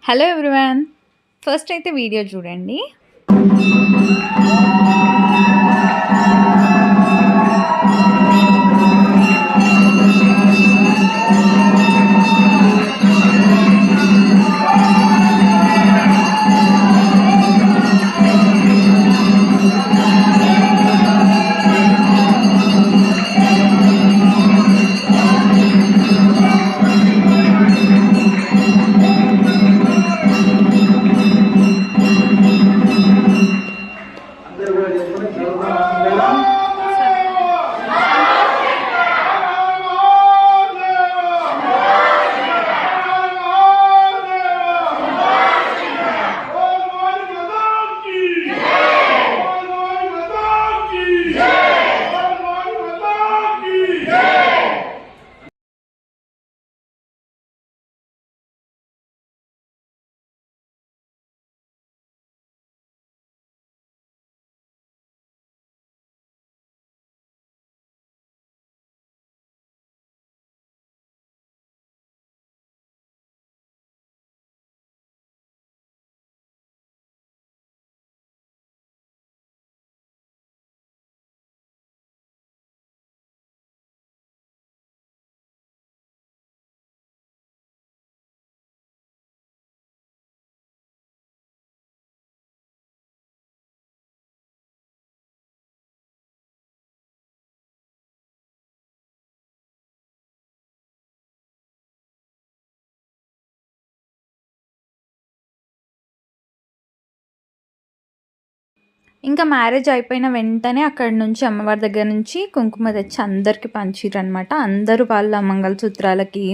Hello everyone. First అయితే video చూడండి. ఇంకా మ్యారేజ్ అయిపోయిన వెంటనే అక్కడి నుంచి అమ్మవారి దగ్గర నుంచి కుంకుమ తెచ్చి అందరికీ పంచిరనమాట. అందరూ వాళ్ళ మంగళసూత్రాలకి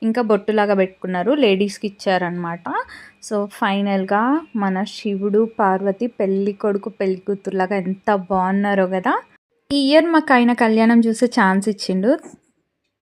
ఇంకా బొట్టులాగా పెట్టుకున్నారు, లేడీస్కి ఇచ్చారనమాట. సో ఫైనల్గా మన శివుడు పార్వతి పెళ్ళి కొడుకు పెళ్ళి కూతురులాగా ఎంత బాగున్నారో కదా. ఈ ఇయర్ మాకు ఆయన కళ్యాణం చూసే ఛాన్స్ ఇచ్చిండు.